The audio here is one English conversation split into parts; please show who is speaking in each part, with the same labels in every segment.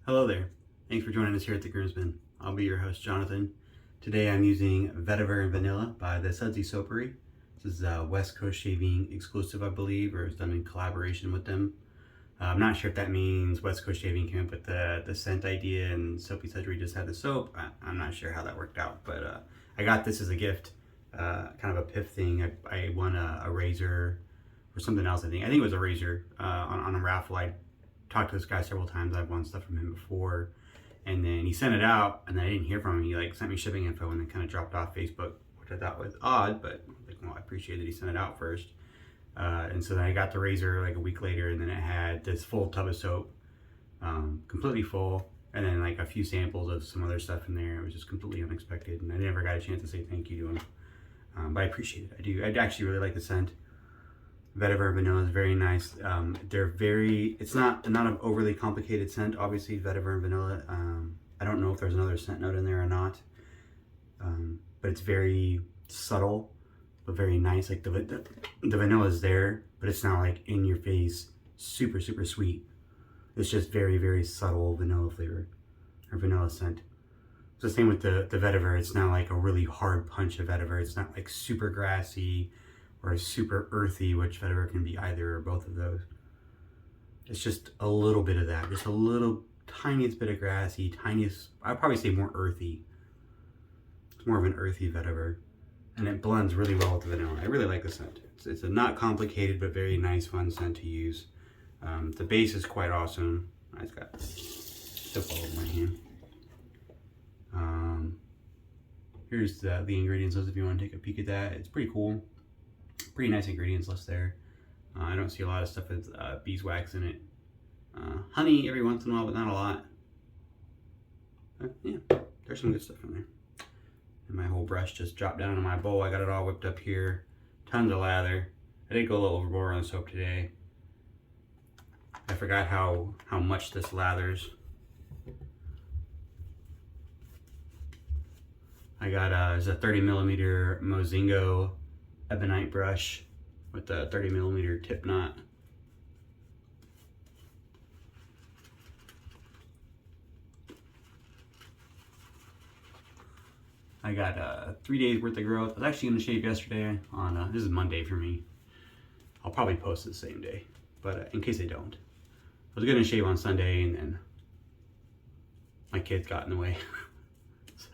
Speaker 1: Hello there. Thanks for joining us here at the Groomsman. I'll be your host, Jonathan. Today I'm using Vetiver and Vanilla by the Sudsy Soapery. This is a West Coast Shaving exclusive, I believe, or it's done in collaboration with them. I'm not sure if that means West Coast Shaving came up with the scent idea and Soapy Surgery just had the soap. I'm not sure how that worked out, but I got this as a gift, kind of a piff thing. I won a razor or something else, I think. I think it was a razor on a raffle. I talked to this guy several times. I've won stuff from him before. And then he sent it out, and then I didn't hear from him. He sent me shipping info and then kind of dropped off Facebook, which I thought was odd, but I appreciate that he sent it out first. And so then I got the razor like a week later, and then it had this full tub of soap, completely full, and then like a few samples of some other stuff in there. It was just completely unexpected, and I never got a chance to say thank you to him. But I appreciate it. I do. I actually really like the scent. Vetiver Vanilla is very nice. It's not an overly complicated scent. Obviously, Vetiver and Vanilla. I don't know if there's another scent note in there or not. But it's very subtle, but very nice. Like the vanilla is there, but it's not like in your face, super, super sweet. It's just very, very subtle vanilla flavor or vanilla scent. It's the same with the Vetiver. It's not like a really hard punch of Vetiver. It's not like super grassy or super earthy, which Vetiver can be either or both of those. It's just a little bit of that, just a little tiniest bit of grassy, tiniest, I'd probably say more earthy. It's more of an earthy Vetiver, and it blends really well with the vanilla. I really like the scent. It's a not complicated, but very nice, fun scent to use. The base is quite awesome. I just got soap all over my hand. Here's the ingredients list if you want to take a peek at that. It's pretty cool. Pretty nice ingredients list there. I don't see a lot of stuff with beeswax in it. Honey every once in a while, but not a lot. Yeah, there's some good stuff in there. And my whole brush just dropped down into my bowl. I got it all whipped up here. Tons of lather. I did go a little overboard on the soap today. I forgot how much this lathers. I got it's a 30mm Mozingo ebonite brush with a 30mm tip knot. I got 3 days worth of growth. I was actually gonna shave yesterday on, this is Monday for me. I'll probably post it the same day, but in case I don't. I was gonna shave on Sunday and then my kids got in the way. So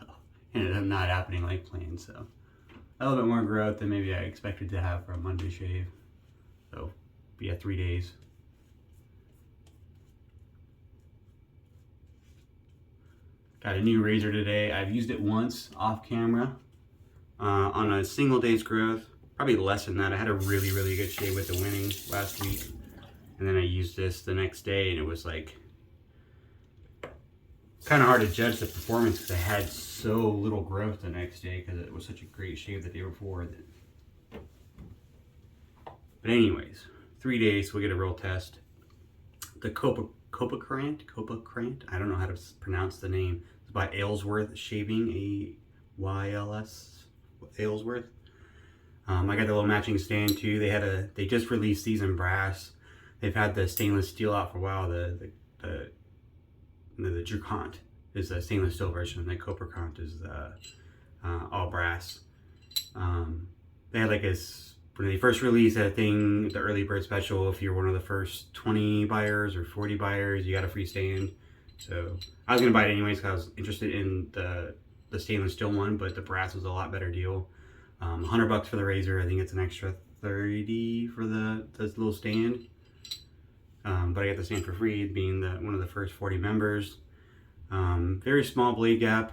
Speaker 1: ended up not happening like planned, so. A little bit more growth than maybe I expected to have for a Monday shave. So, but yeah, 3 days. Got a new razor today. I've used it once off camera on a single day's growth. Probably less than that. I had a really, really good shave with the Winning last week. And then I used this the next day and it was like kind of hard to judge the performance because I had so little growth the next day because it was such a great shave the day before. But anyways, 3 days, so we'll get a real test. The Copacrant, I don't know how to pronounce the name. It's by Aylesworth Shaving, A-Y-L-S, Aylesworth. I got the little matching stand too. They just released these in brass. They've had the stainless steel out for a while. The Drukant is the stainless steel version. The Copacrant is all brass. They had like this, when they first released that thing, the early bird special, if you're one of the first 20 buyers or 40 buyers, you got a free stand. So I was gonna buy it anyways because I was interested in the stainless steel one, but the brass was a lot better deal. $100 for the razor. I think it's an extra 30 for this little stand. But I got the stand for free, being one of the first 40 members. Very small blade gap,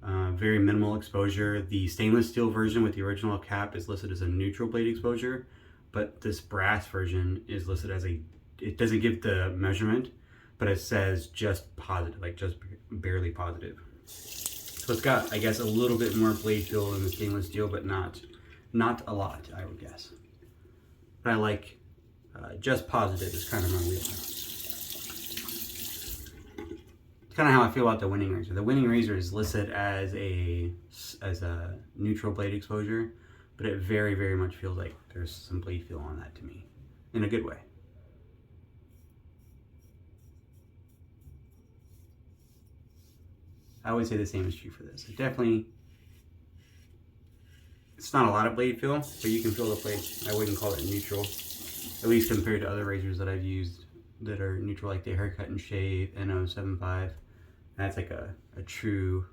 Speaker 1: very minimal exposure. The stainless steel version with the original cap is listed as a neutral blade exposure, but this brass version is listed as it doesn't give the measurement, but it says just positive, like just barely positive. So it's got, I guess, a little bit more blade feel than the stainless steel, but not a lot, I would guess. But I like just positive is kind of my wheelhouse. It's kind of how I feel about the Winning razor. The Winning razor is listed as a neutral blade exposure, but it very, very much feels like there's some blade feel on that to me, in a good way. I would say the same is true for this. It definitely, it's not a lot of blade feel, but you can feel the blade. I wouldn't call it neutral, at least compared to other razors that I've used that are neutral, like the Haircut and Shave N075. That's like a true,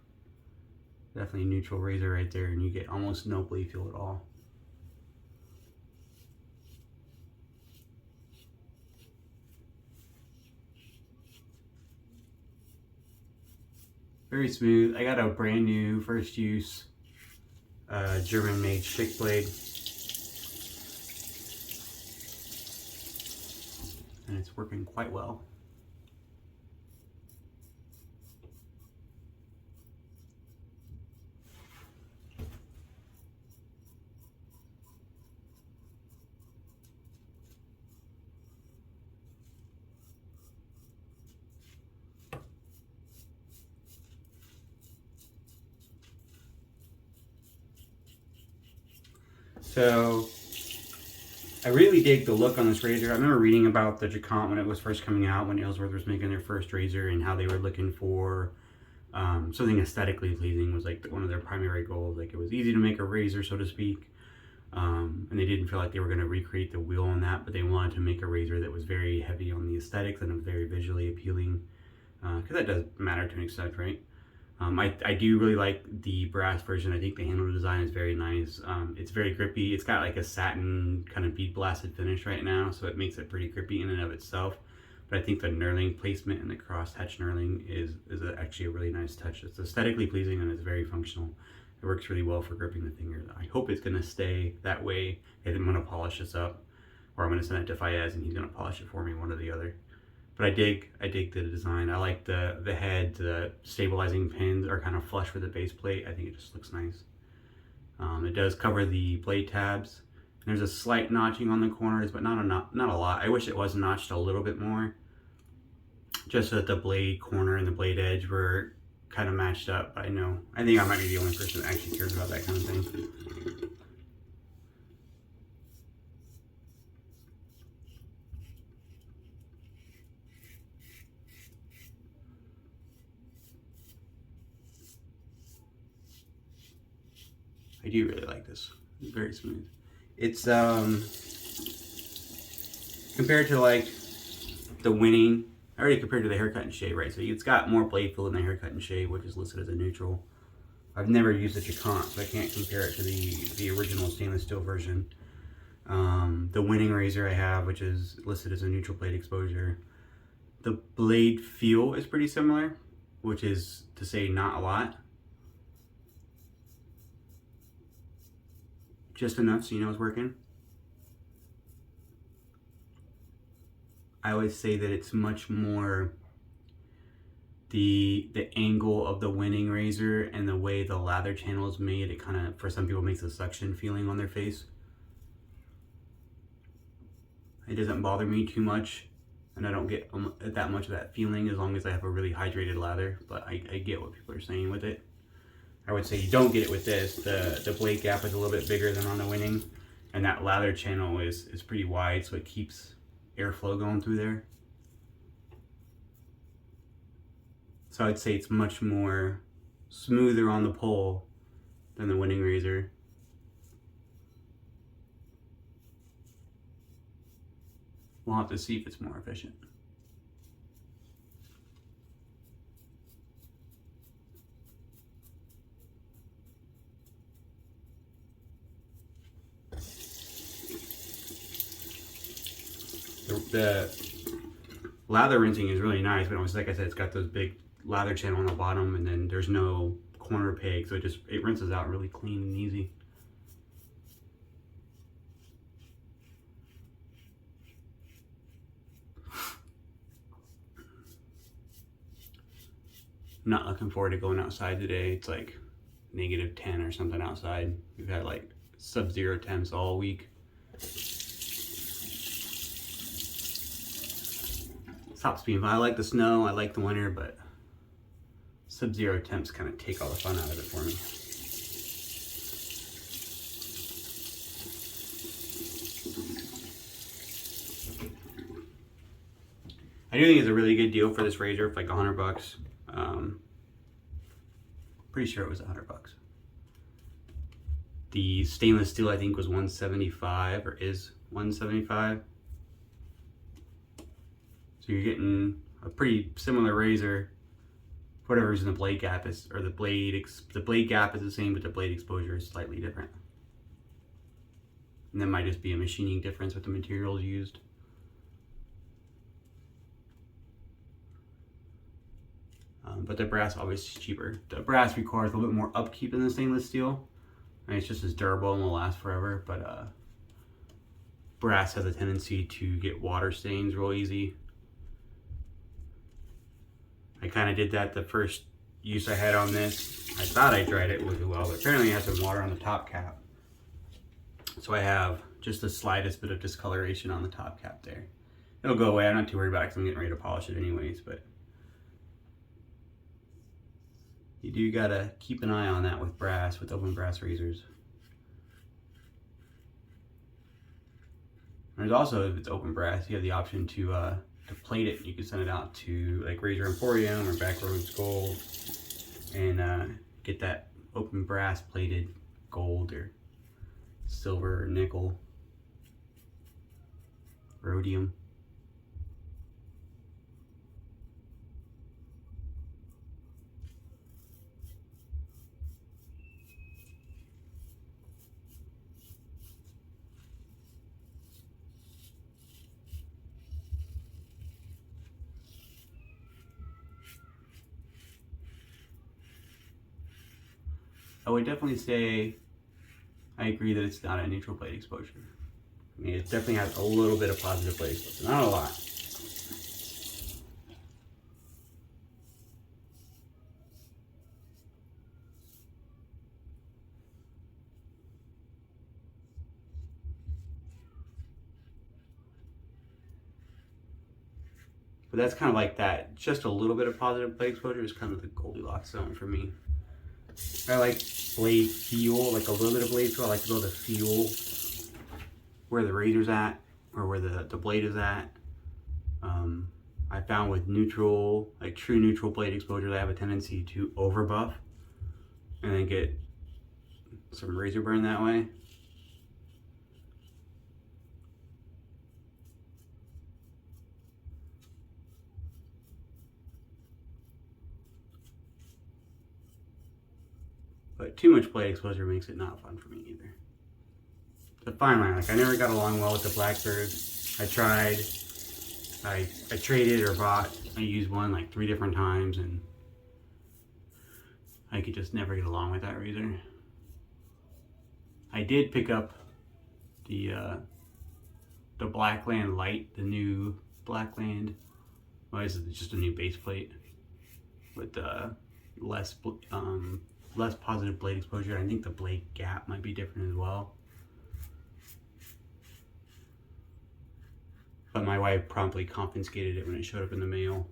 Speaker 1: definitely neutral razor right there, and you get almost no blade feel at all. Very smooth. I got a brand new first use German made stick blade, and it's working quite well. So I really dig the look on this razor. I remember reading about the Jacquant when it was first coming out, when Ellsworth was making their first razor, and how they were looking for something aesthetically pleasing was like one of their primary goals. Like it was easy to make a razor, so to speak, and they didn't feel like they were going to recreate the wheel on that, but they wanted to make a razor that was very heavy on the aesthetics and was very visually appealing, because that does matter to an extent, right? I do really like the brass version. I think the handle design is very nice. It's very grippy. It's got like a satin kind of bead blasted finish right now, so it makes it pretty grippy in and of itself. But I think the knurling placement and the cross hatch knurling is actually a really nice touch. It's aesthetically pleasing and it's very functional. It works really well for gripping the finger. I hope it's going to stay that way. I'm going to polish this up, or I'm going to send it to Fayez and he's going to polish it for me, one or the other. But I dig the design. I like the head, the stabilizing pins are kind of flush with the base plate. I think it just looks nice. It does cover the blade tabs. There's a slight notching on the corners, but not a lot. I wish it was notched a little bit more, just so that the blade corner and the blade edge were kind of matched up. I think I might be the only person that actually cares about that kind of thing. I do really like this. It's very smooth. It's compared to like the Winning, I already compared to the Haircut and Shave, right? So it's got more blade feel than the Haircut and Shave, which is listed as a neutral. I've never used the Jacquant, so I can't compare it to the original stainless steel version. The Winning razor I have, which is listed as a neutral blade exposure, the blade feel is pretty similar, which is to say not a lot. Just enough so you know it's working. I always say that it's much more the angle of the Winning razor and the way the lather channel is made. It kind of, for some people, makes a suction feeling on their face. It doesn't bother me too much, and I don't get that much of that feeling as long as I have a really hydrated lather, but I get what people are saying with it. I would say you don't get it with this. The blade gap is a little bit bigger than on the Winning, and that lather channel is pretty wide, so it keeps airflow going through there. So I'd say it's much more smoother on the pull than the Winning razor. We'll have to see if it's more efficient. The lather rinsing is really nice, but like I said, it's got those big lather channel on the bottom, and then there's no corner peg, so it rinses out really clean and easy. I'm not looking forward to going outside today. It's like -10 or something outside. We've had like sub-zero temps all week. Stops being fun. I like the snow, I like the winter, but sub-zero temps kind of take all the fun out of it for me. I do think it's a really good deal for this razor, for like $100. Pretty sure it was $100. The stainless steel I think was $175 or is $175. So you're getting a pretty similar razor. For whatever reason, the blade gap is, or the blade gap is the same, but the blade exposure is slightly different. And that might just be a machining difference with the materials used. But the brass obviously is cheaper. The brass requires a little bit more upkeep than the stainless steel. I mean, it's just as durable and will last forever, but brass has a tendency to get water stains real easy. I kind of did that the first use I had on this. I thought I dried it really well, but apparently it has some water on the top cap. So I have just the slightest bit of discoloration on the top cap there. It'll go away. I'm not too worried about it because I'm getting ready to polish it anyways, but you do gotta keep an eye on that with brass, with open brass razors. There's also, if it's open brass, you have the option to plate it. You can send it out to like Razor Emporium or Backroads Gold and get that open brass plated gold or silver or nickel, rhodium. I would definitely say I agree that it's not a neutral blade exposure. I mean, it definitely has a little bit of positive blade exposure, not a lot. But that's kind of like that, just a little bit of positive blade exposure is kind of the Goldilocks zone for me. I like blade feel, like a little bit of blade feel. I like to be able to feel where the razor's at or where the blade is at. I found with neutral, like true neutral blade exposure, I have a tendency to over buff and then get some razor burn that way. But too much blade exposure makes it not fun for me either. The fine line, like I never got along well with the Blackbird. I tried, I traded or bought, I used one like 3 different times and I could just never get along with that razor. I did pick up the Blackland Light, the new Blackland. Well, this is just a new base plate with less positive blade exposure. I think the blade gap might be different as well. But my wife promptly confiscated it when it showed up in the mail.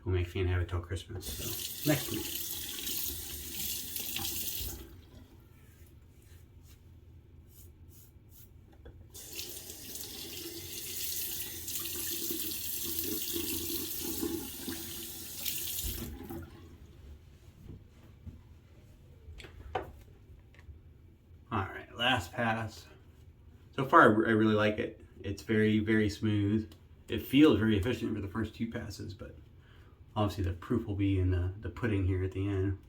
Speaker 1: Told me I can't have it till Christmas, so next week. Alright, last pass. So far I really like it. It's very, very smooth. It feels very efficient for the first 2 passes, but obviously the proof will be in the pudding here at the end.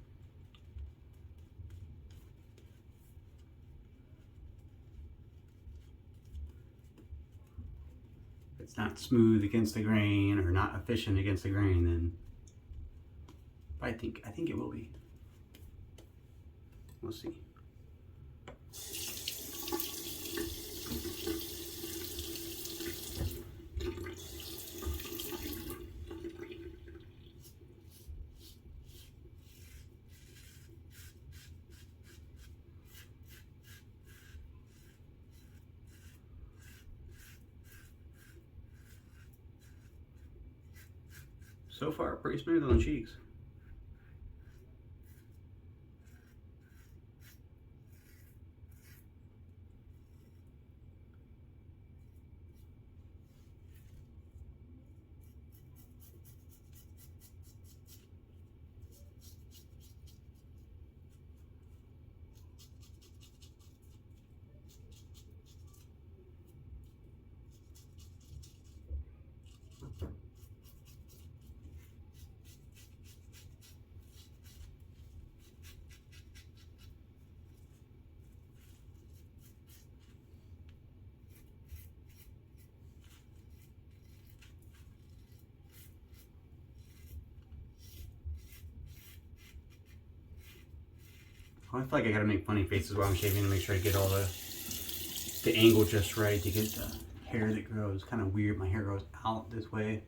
Speaker 1: If it's not smooth against the grain or not efficient against the grain, then I think it will be. We'll see. So far, pretty smooth on the cheeks. I feel like I gotta make funny faces while I'm shaving to make sure I get all the angle just right to get the hair that grows. Kind of weird, my hair grows out this way.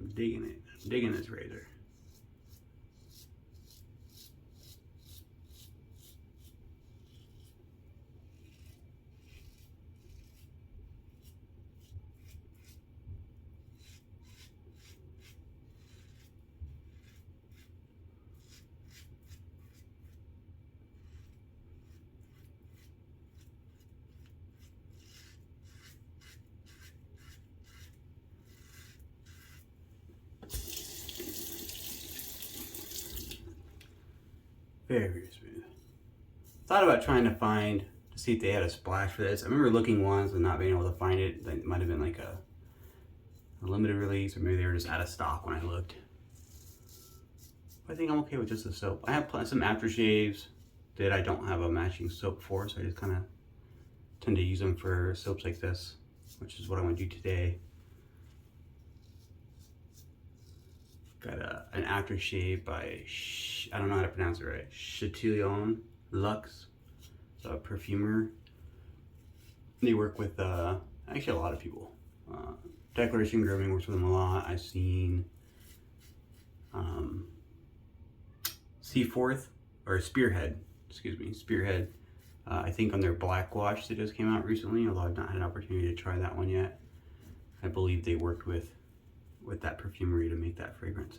Speaker 1: I'm digging it. I'm digging this razor. Very, very smooth. Thought about trying to see if they had a splash for this. I remember looking once and not being able to find it. It might have been like a limited release, or maybe they were just out of stock when I looked. But I think I'm okay with just the soap. I have some aftershaves that I don't have a matching soap for, so I just kind of tend to use them for soaps like this, which is what I'm gonna do today. Got an aftershave by, I don't know how to pronounce it right, Chatillon Luxe, a perfumer. They work with actually a lot of people. Declaration Grooming works with them a lot. I've seen Seaforth, or Spearhead, Spearhead. I think on their Black Wash that just came out recently, although I've not had an opportunity to try that one yet. I believe they worked with that perfumery to make that fragrance.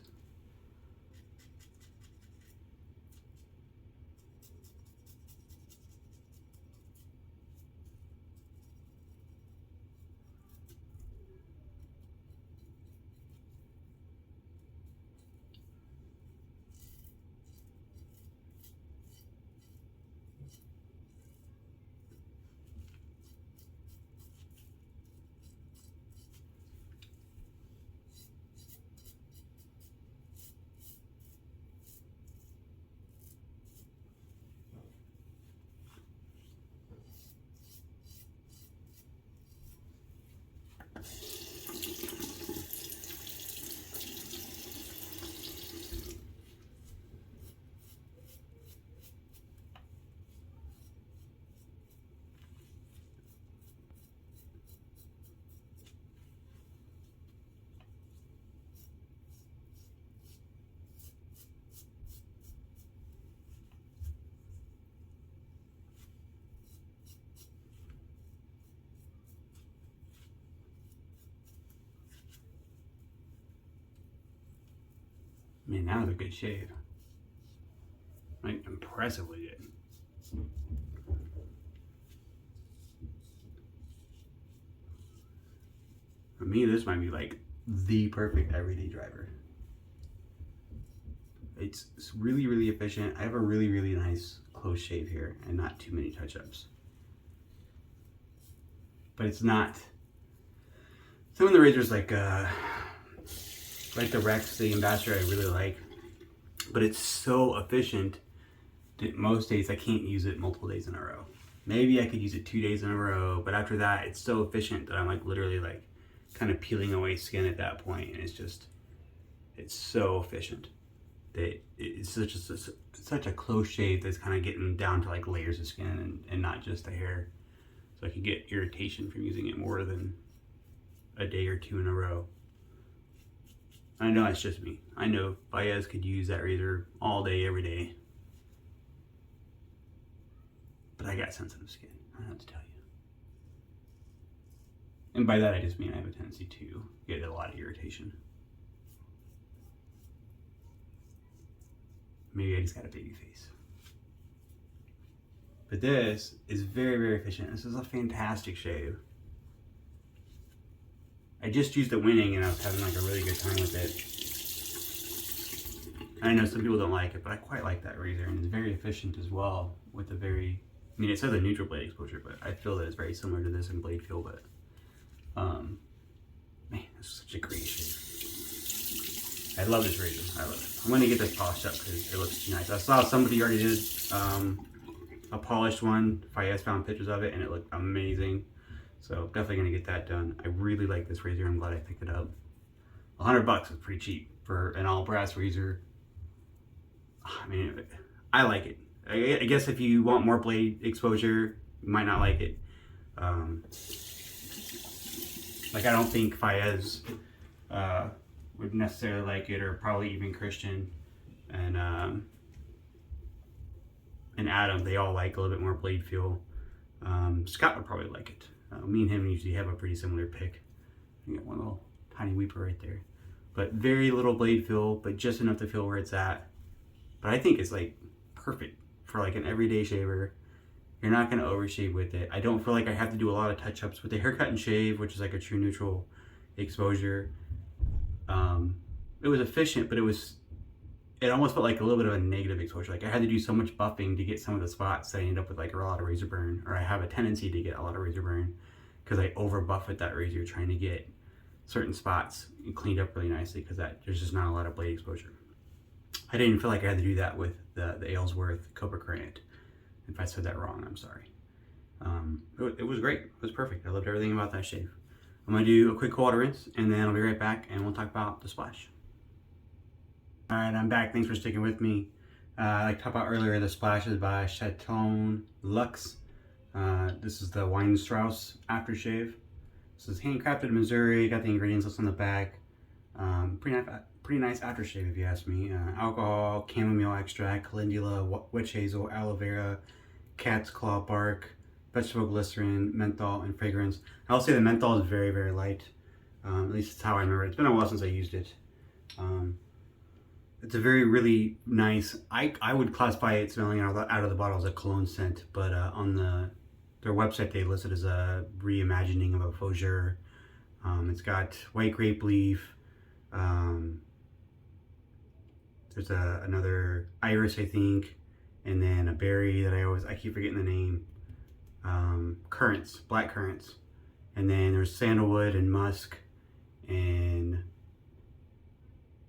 Speaker 1: Man, that was a good shave. Like, impressively good. For me, this might be like the perfect everyday driver. It's really, really efficient. I have a really, really nice close shave here and not too many touch-ups. But it's not, some of the razors like the Rex, the Ambassador, I really like, but it's so efficient that most days I can't use it multiple days in a row. Maybe I could use it 2 days in a row, but after that, it's so efficient that I'm like literally like kind of peeling away skin at that point, and it's so efficient that it's such a close shave that's kind of getting down to like layers of skin and not just the hair. So I could get irritation from using it more than a day or two in a row. I know it's just me. I know Baez could use that razor all day, every day. But I got sensitive skin, I don't have to tell you. And by that I just mean I have a tendency to get a lot of irritation. Maybe I just got a baby face. But this is very, very efficient. This is a fantastic shave. I just used it winning and I was having like a really good time with it. I know some people don't like it, but I quite like that razor, and it's very efficient as well with a very, I mean, it says a neutral blade exposure, but I feel that it's very similar to this in blade feel, but man, this is such a great shave. I love this razor. I love it. I'm gonna get this polished up because it looks nice. I saw somebody already did a polished one. Fayez found pictures of it and it looked amazing. So definitely gonna get that done. I really like this razor. I'm glad I picked it up. $100 is pretty cheap for an all brass razor. I mean, I like it. I guess if you want more blade exposure, you might not like it. Like I don't think Fayez would necessarily like it, or probably even Christian and Adam. They all like a little bit more blade feel. Scott would probably like it. Me and him usually have a pretty similar pick. You got one little tiny weeper right there, but very little blade feel, but just enough to feel where it's at. But I think it's like perfect for like an everyday shaver. You're not gonna overshave with it. I don't feel like I have to do a lot of touch-ups with the haircut and shave, which is like a true neutral exposure. It was efficient, but it almost felt like a little bit of a negative exposure. Like I had to do so much buffing to get some of the spots that I end up with like a lot of razor burn, or I have a tendency to get a lot of razor burn because I over buff with that razor trying to get certain spots cleaned up really nicely, because there's just not a lot of blade exposure. I didn't feel like I had to do that with the Aylesworth Cobra Crayon. If I said that wrong, I'm sorry. It was great. It was perfect. I loved everything about that shave. I'm gonna do a quick water rinse and then I'll be right back and we'll talk about the splash. All right, I'm back. Thanks for sticking with me. Like I talked about earlier, the splash is by Chateau Luxe. This is the Weinstrauss aftershave. This is handcrafted in Missouri. Got the ingredients listed on the back. Pretty nice aftershave if you ask me. Alcohol, chamomile extract, calendula, witch hazel, aloe vera, cat's claw bark, vegetable glycerin, menthol, and fragrance. I'll say the menthol is very, very light. At least it's how I remember it. It's been a while since I used it. It's a very, really nice, I would classify it smelling out of the bottle as a cologne scent, but on their website they list it as a reimagining of a faux jure. It's got white grape leaf. There's another iris, I think, and then a berry that I keep forgetting the name. Currants, black currants, and then there's sandalwood and musk and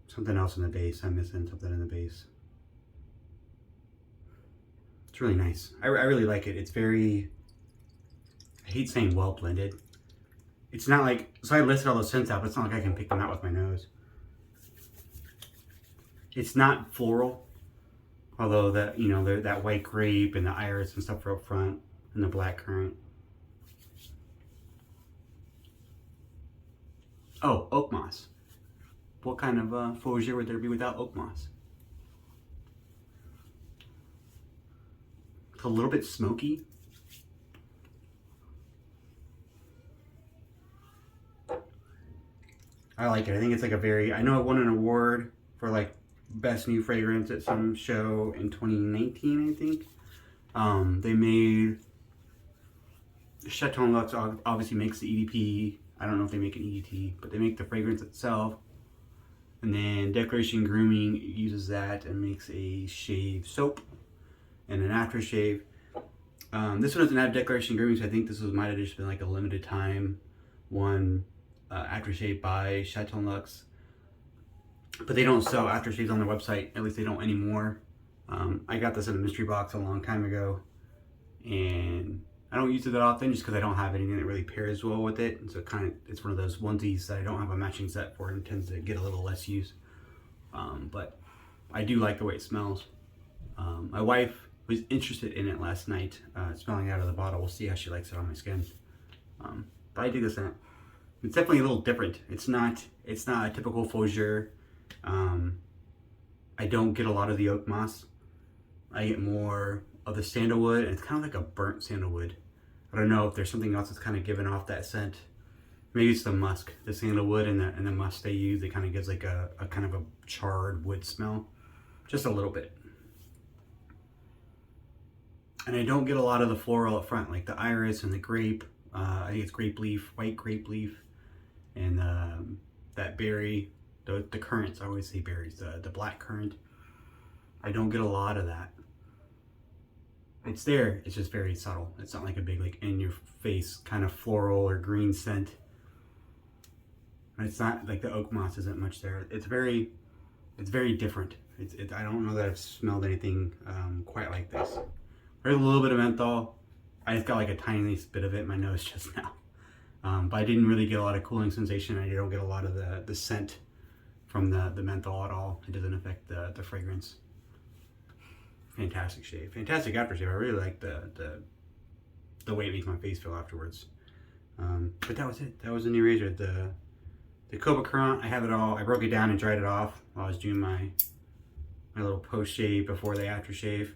Speaker 1: something else in the base. I'm missing something in the base. It's really nice. I really like it. It's very, I hate saying well blended. It's not like, so I listed all those scents out, but it's not like I can pick them out with my nose. It's not floral, although that, you know, that white grape and the iris and stuff are up front, and the black currant. Oh, oak moss. What kind of faux jure would there be without oak moss? It's a little bit smoky. I like it. I think it's like a very, I know it won an award for like best new fragrance at some show in 2019, I think. They made, Chateau Luxe obviously makes the EDP. I don't know if they make an EDT, but they make the fragrance itself. And then Declaration Grooming uses that and makes a shave soap and an aftershave. This one doesn't have Declaration Grooming, so I think this might have just been like a limited time one aftershave by Chateau Luxe. But they don't sell aftershaves on their website, at least they don't anymore. I got this in a mystery box a long time ago, and I don't use it that often just because I don't have anything that really pairs well with it. And so it's one of those onesies that I don't have a matching set for, and tends to get a little less use. But I do like the way it smells. My wife was interested in it last night, smelling out of the bottle. We'll see how she likes it on my skin. But I dig this scent. It's definitely a little different. It's not a typical faux jure. I don't get a lot of the oak moss. I get more of the sandalwood, and it's kind of like a burnt sandalwood. I don't know if there's something else that's kind of giving off that scent. Maybe it's the musk, the sandalwood and the musk they use. It kind of gives like a kind of a charred wood smell, just a little bit. And I don't get a lot of the floral up front, like the iris and the grape. I think it's grape leaf, white grape leaf, and that berry, the currants. I always say berries, the black currant. I don't get a lot of that. It's there, it's just very subtle. It's not like a big, like, in your face kind of floral or green scent. And it's not like the oak moss isn't much there. It's very different. I don't know that I've smelled anything quite like this. There's a little bit of menthol. I just got like a tiny bit of it in my nose just now. But I didn't really get a lot of cooling sensation. I don't get a lot of the scent from the menthol at all. It doesn't affect the fragrance. Fantastic shave. Fantastic aftershave. I really like the way it makes my face feel afterwards. But that was it. That was the new razor. The Cobra Currant, I have it all. I broke it down and dried it off while I was doing my little post shave before the aftershave.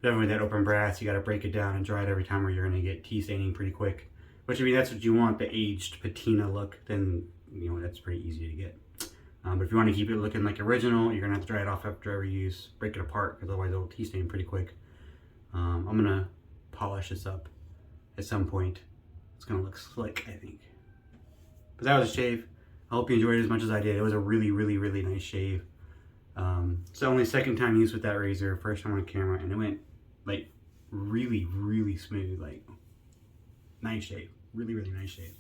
Speaker 1: Definitely that open brass, you got to break it down and dry it every time, or you're going to get tea staining pretty quick. Which, I mean, that's what you want, the aged patina look. Then, you know, that's pretty easy to get. But if you want to keep it looking like original, you're going to have to dry it off after every use. Break it apart, because otherwise it'll tea stain pretty quick. I'm going to polish this up at some point. It's going to look slick, I think. But that was a shave. I hope you enjoyed it as much as I did. It was a really, really, really nice shave. It's the only second time used with that razor, first time on camera, and it went like really, really smooth. Like, nice shave. Really, really nice shave.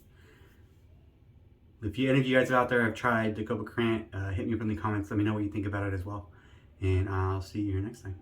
Speaker 1: If any of you guys out there have tried the Cobra Currant, hit me up in the comments. Let me know what you think about it as well. And I'll see you next time.